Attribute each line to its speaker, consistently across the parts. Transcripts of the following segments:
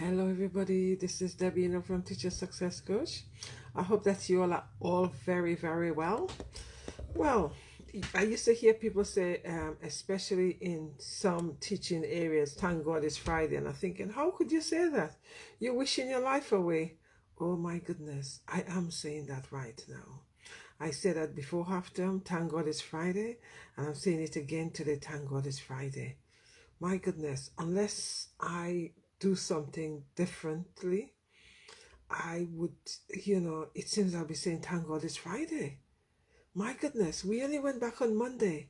Speaker 1: Hello, everybody. This is Debbie from Teacher Success Coach. I hope that you all are all very, very well. Well, I used to hear people say, especially in some teaching areas, thank God it's Friday. And I'm thinking, how could you say that? You're wishing your life away. Oh my goodness, I am saying that right now. I said that before half term, thank God it's Friday. And I'm saying it again today, thank God it's Friday. My goodness, unless I do something differently, I would, it seems I'll be saying, thank God it's Friday. My goodness, we only went back on Monday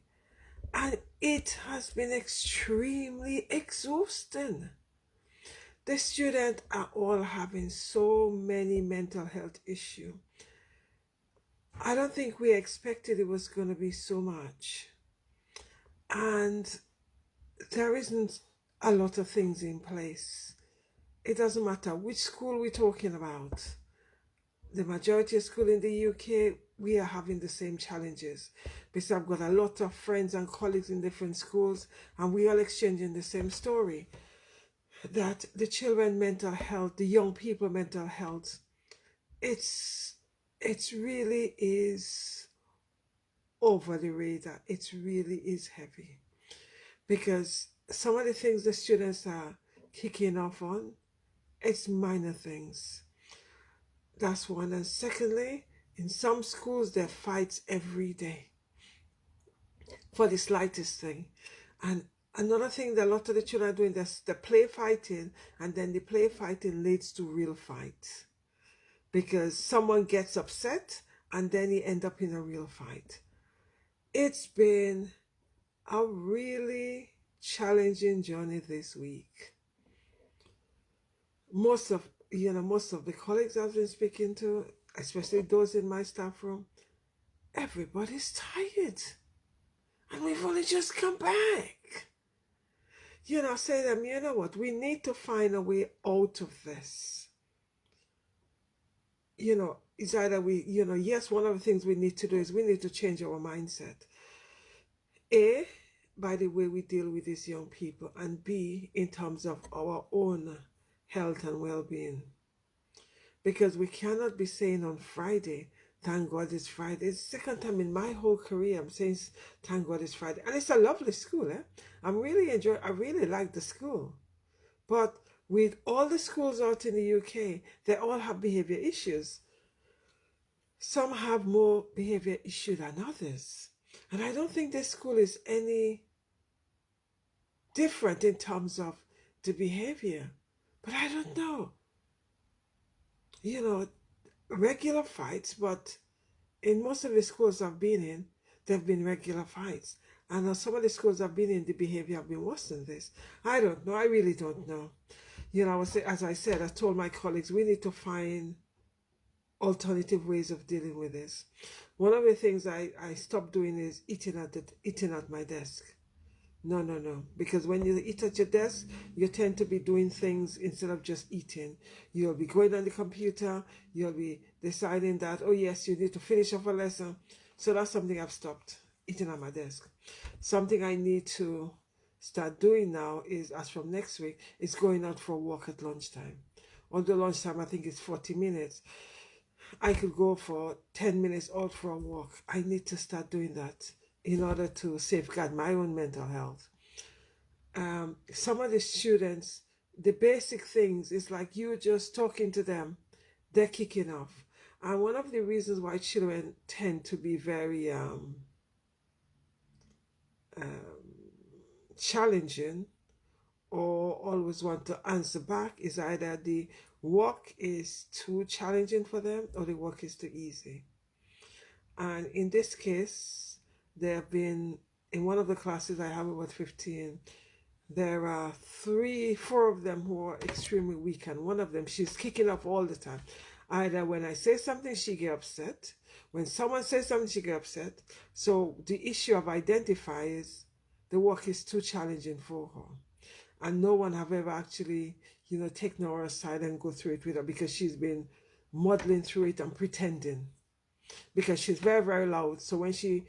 Speaker 1: and it has been extremely exhausting. The students are all having so many mental health issues. I don't think we expected it was going to be so much. And there isn't a lot of things in place. It doesn't matter which school we're talking about. The majority of schools in the UK, we are having the same challenges. Because I've got a lot of friends and colleagues in different schools, and we are exchanging the same story. That the children mental health, the young people mental health, it really is over the radar. It really is heavy. Because some of the things the students are kicking off on, it's minor things. That's one. And secondly, in some schools, there are fights every day for the slightest thing. And another thing that a lot of the children are doing, is the play fighting, and then the play fighting leads to real fight. Because someone gets upset, and then you end up in a real fight. It's been a really challenging journey this week. Most of the colleagues I've been speaking to, especially those in my staff room, everybody's tired. And we've only just come back. Say to them, you know what, we need to find a way out of this. It's either yes, one of the things we need to do is we need to change our mindset. A, by the way we deal with these young people, and B, in terms of our own health and well-being. Because we cannot be saying on Friday, thank God it's Friday. It's the second time in my whole career I'm saying thank God it's Friday. And it's a lovely school, I really like the school. But with all the schools out in the UK, they all have behavior issues. Some have more behavior issue than others. And I don't think this school is any different in terms of the behavior. But I don't know. Regular fights, but in most of the schools I've been in, there have been regular fights. And some of the schools I've been in, the behavior have been worse than this. I don't know. I really don't know. As I said, I told my colleagues, we need to find alternative ways of dealing with this. One of the things I stopped doing is eating at my desk. No. Because when you eat at your desk, you tend to be doing things instead of just eating. You'll be going on the computer. You'll be deciding that, oh yes, you need to finish off a lesson. So that's something I've stopped, eating at my desk. Something I need to start doing now is, as from next week, is going out for a walk at lunchtime. Although lunchtime, I think it's 40 minutes. I could go for 10 minutes out for a walk. I need to start doing that in order to safeguard my own mental health. Some of the students, the basic things is like you just talking to them, they're kicking off. And one of the reasons why children tend to be very challenging or always want to answer back is either the work is too challenging for them or the work is too easy. And in this case, there have been, in one of the classes I have about 15, there are 4 of them who are extremely weak, and one of them, she's kicking off all the time. Either when I say something, she gets upset. When someone says something, she gets upset. So the issue of identify is the work is too challenging for her. And no one have ever actually, taken her aside and go through it with her, because she's been muddling through it and pretending. Because she's very, very loud. So when she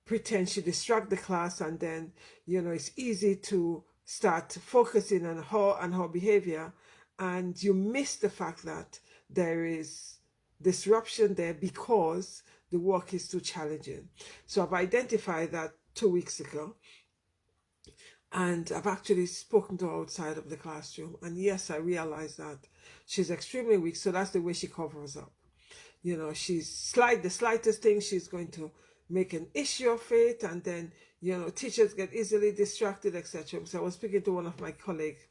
Speaker 1: pretends, she distracts the class, and then, it's easy to start focusing on her and her behavior and you miss the fact that there is disruption there because the work is too challenging. So I've identified that 2 weeks ago, and I've actually spoken to her outside of the classroom, and yes, I realized that she's extremely weak, so that's the way she covers up. You know, the slightest thing, she's going to make an issue of it, and then, you know, teachers get easily distracted, etc. So I was speaking to one of my colleagues,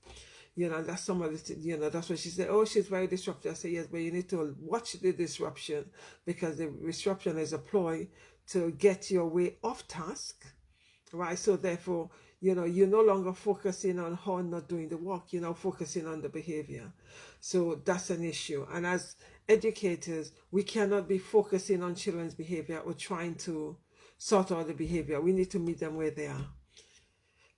Speaker 1: you know, that's some of the, you know, that's what she said. Oh, she's very disruptive. I said, yes, but you need to watch the disruption, because the disruption is a ploy to get your way off task, right? So therefore, you know, you're no longer focusing on how not doing the work, you're now focusing on the behavior. So that's an issue. And as educators, we cannot be focusing on children's behavior or trying to sort out the behavior. We need to meet them where they are.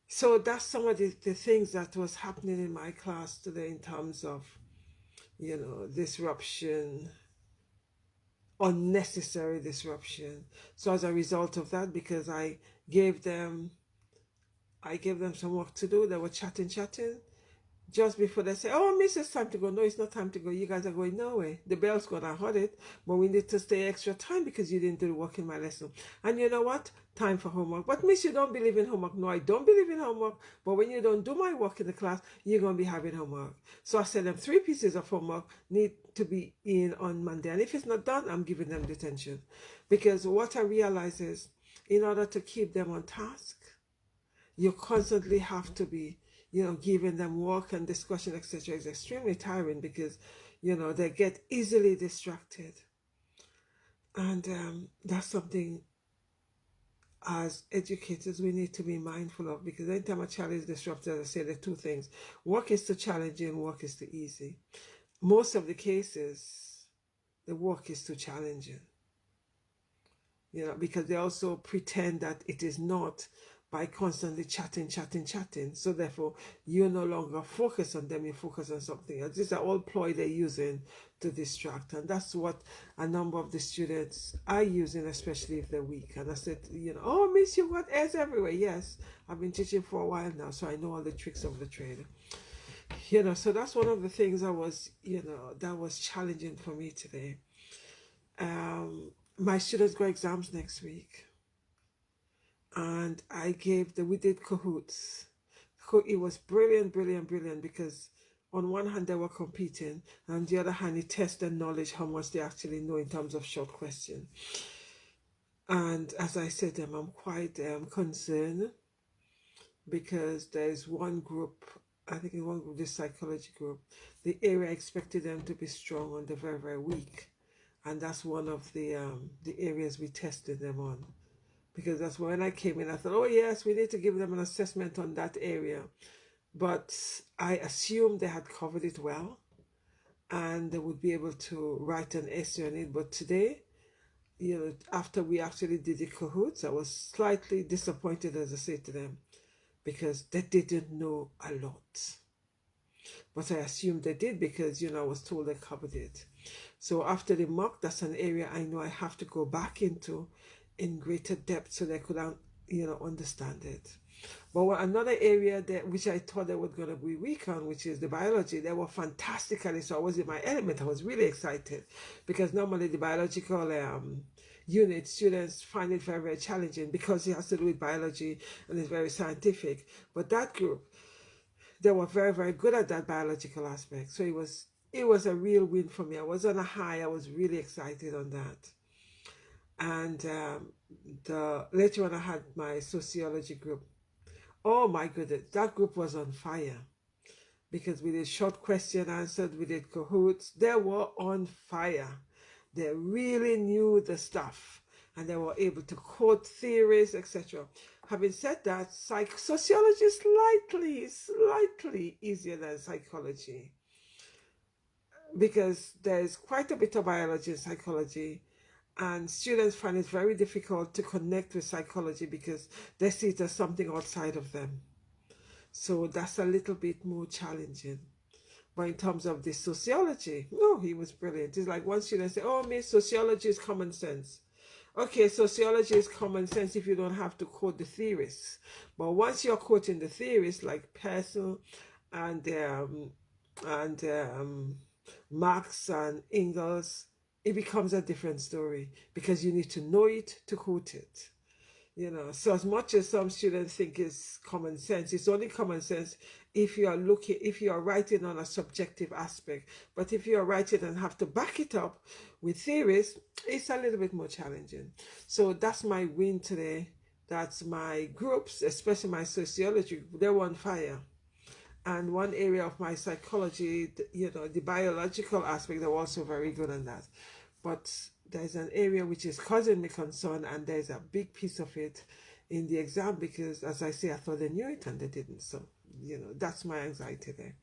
Speaker 1: So that's some of the things that was happening in my class today in terms of, you know, disruption, unnecessary disruption. So as a result of that, because I gave them some work to do, they were chatting. Just before they say, oh, miss, it's time to go. No, it's not time to go. You guys are going nowhere. The bell's gonna hold it, but we need to stay extra time because you didn't do the work in my lesson. And you know what? Time for homework. But miss, you don't believe in homework. No, I don't believe in homework. But when you don't do my work in the class, you're gonna be having homework. So I said them 3 pieces of homework need to be in on Monday. And if it's not done, I'm giving them detention. Because what I realize is, in order to keep them on task, you constantly have to be, you know, giving them work and discussion, etc. is extremely tiring, because, you know, they get easily distracted. And that's something as educators we need to be mindful of, because anytime a child is disrupted, as I say, there are 2 things. Work is too challenging, work is too easy. Most of the cases, the work is too challenging, you know, because they also pretend that it is not, by constantly chatting. So therefore, you no longer focus on them, you focus on something else. These are all ploy they're using to distract. And that's what a number of the students are using, especially if they're weak. And I said, you know, oh, miss, you got A's everywhere. Yes, I've been teaching for a while now, so I know all the tricks of the trade. You know, so that's one of the things that was, you know, that was challenging for me today. My students got exams next week, and we did cahoots. It was brilliant, because on one hand they were competing, and on the other hand it tested knowledge, how much they actually know in terms of short question. And as I said to them, I'm quite concerned, because there's one group, I think in one group, the psychology group, the area I expected them to be strong on, they're very, very weak. And that's one of the areas we tested them on. Because that's when I came in, I thought, oh yes, we need to give them an assessment on that area. But I assumed they had covered it well, and they would be able to write an essay on it. But today, you know, after we actually did the cahoots, I was slightly disappointed, as I say to them, because they didn't know a lot. But I assumed they did, because, you know, I was told they covered it. So after the mock, that's an area I know I have to go back into in greater depth, so they could, you know, understand it. But another area that which I thought they were going to be weak on, which is the biology, they were fantastically. So I was in my element. I was really excited, because normally the biological unit students find it very, very challenging, because it has to do with biology and it's very scientific. But that group, they were very, very good at that biological aspect. So it was a real win for me. I was on a high. I was really excited on that. And later on I had my sociology group. Oh my goodness, that group was on fire, because we did short question answered, we did cahoots. They were on fire. They really knew the stuff, and they were able to quote theories, etc. Having said that, sociology is slightly easier than psychology, because there's quite a bit of biology in psychology, and students find it very difficult to connect with psychology because they see it as something outside of them. So that's a little bit more challenging. But in terms of the sociology, no, he was brilliant. It's like one student said, oh, miss, sociology is common sense. Okay, sociology is common sense if you don't have to quote the theorists. But once you're quoting the theorists like Pearson and and Marx and Engels, it becomes a different story because you need to know it to quote it. So as much as some students think it's common sense, it's only common sense if you are writing on a subjective aspect. But if you are writing and have to back it up with theories, it's a little bit more challenging. So that's my win today. That's my groups, especially my sociology, they were on fire. And one area of my psychology, the biological aspect, they're also very good on that. But there's an area which is causing me concern, and there's a big piece of it in the exam because, as I say, I thought they knew it and they didn't. So, that's my anxiety there.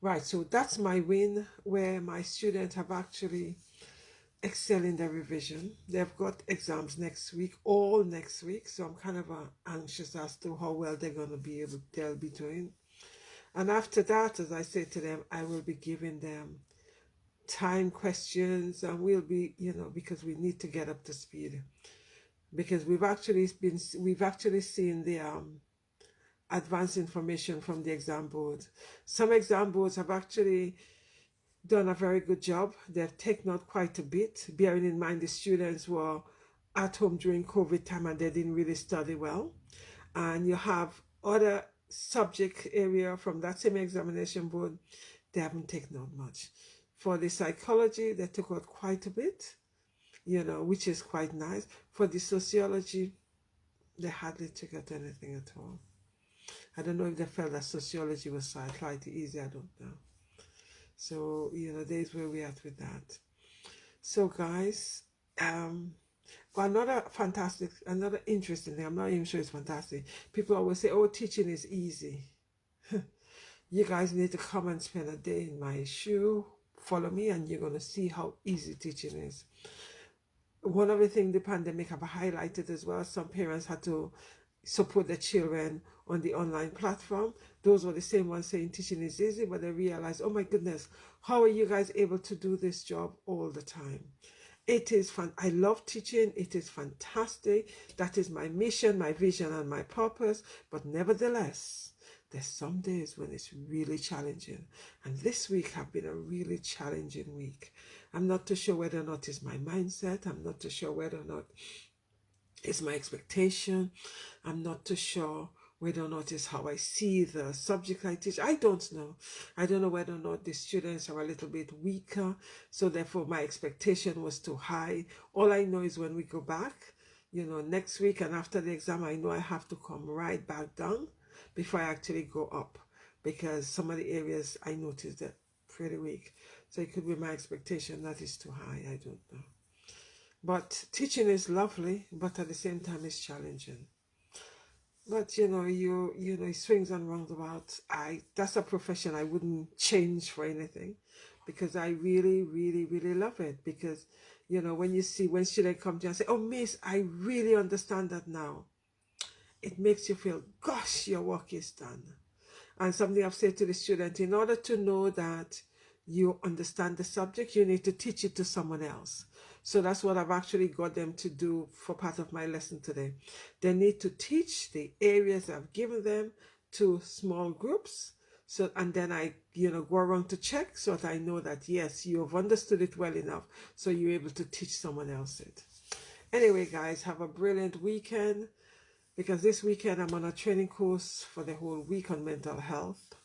Speaker 1: Right, so that's my win, where my students have actually excelled in their revision. They've got exams next week, all next week. So I'm kind of anxious as to how well they'll be doing. And after that, as I say to them, I will be giving them time questions, and we'll be, because we need to get up to speed, because we've actually seen the advanced information from the exam board. Some exam boards have actually done a very good job. They've taken out quite a bit, bearing in mind the students were at home during COVID time and they didn't really study well. And you have other subject area from that same examination board, they haven't taken out much. For the psychology, they took out quite a bit, which is quite nice. For the sociology, they hardly took out anything at all. I don't know if they felt that sociology was slightly easy, I don't know. So, there's where we're at with that. So, guys, another interesting thing, I'm not even sure it's fantastic. People always say, oh, teaching is easy. You guys need to come and spend a day in my shoe, follow me, and you're going to see how easy teaching is. One of the things the pandemic have highlighted as well, some parents had to support their children on the online platform. Those were the same ones saying teaching is easy, but they realized, oh my goodness, how are you guys able to do this job all the time? It is fun. I love teaching. It is fantastic. That is my mission, my vision, and my purpose. But nevertheless, there's some days when it's really challenging. And this week have been a really challenging week. I'm not too sure whether or not it's my mindset. I'm not too sure whether or not it's my expectation. I'm not too sure whether or not it's how I see the subject I teach. I don't know. I don't know whether or not the students are a little bit weaker, so therefore my expectation was too high. All I know is when we go back, next week and after the exam, I know I have to come right back down before I actually go up, because some of the areas I noticed that pretty weak. So it could be my expectation that is too high. I don't know. But teaching is lovely, but at the same time it's challenging. But it swings and roundabouts. That's a profession I wouldn't change for anything, because I really, really, really love it. Because when students come to you and say, "Oh, Miss, I really understand that now," it makes you feel, "Gosh, your work is done." And something I've said to the student: in order to know that you understand the subject, you need to teach it to someone else. So that's what I've actually got them to do for part of my lesson today. They need to teach the areas I've given them to small groups. So, and then I, go around to check so that I know that, yes, you have understood it well enough, so you're able to teach someone else it. Anyway, guys, have a brilliant weekend, because this weekend I'm on a training course for the whole week on mental health.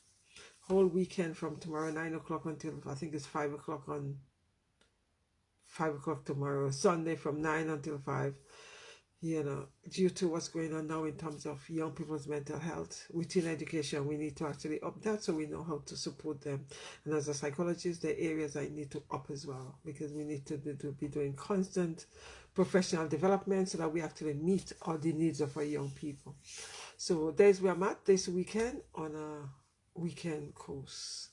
Speaker 1: Whole weekend from tomorrow 9 o'clock until I think it's 5 o'clock on 5 o'clock tomorrow, Sunday from 9 until 5, due to what's going on now in terms of young people's mental health within education. We need to actually up that so we know how to support them. And as a psychologist, the areas I need to up as well, because we need to be doing constant professional development so that we actually meet all the needs of our young people. So there's where I'm at this weekend on a weekend course.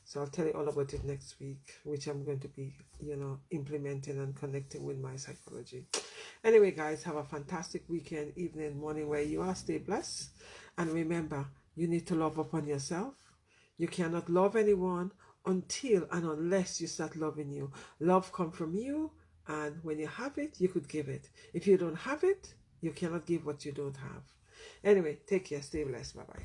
Speaker 1: So I'll tell you all about it next week, which I'm going to be, implementing and connecting with my psychology. Anyway, guys, have a fantastic weekend, evening, morning, where you are. Stay blessed. And remember, you need to love upon yourself. You cannot love anyone until and unless you start loving you. Love comes from you, and when you have it, you could give it. If you don't have it, you cannot give what you don't have. Anyway, take care. Stay blessed. Bye-bye.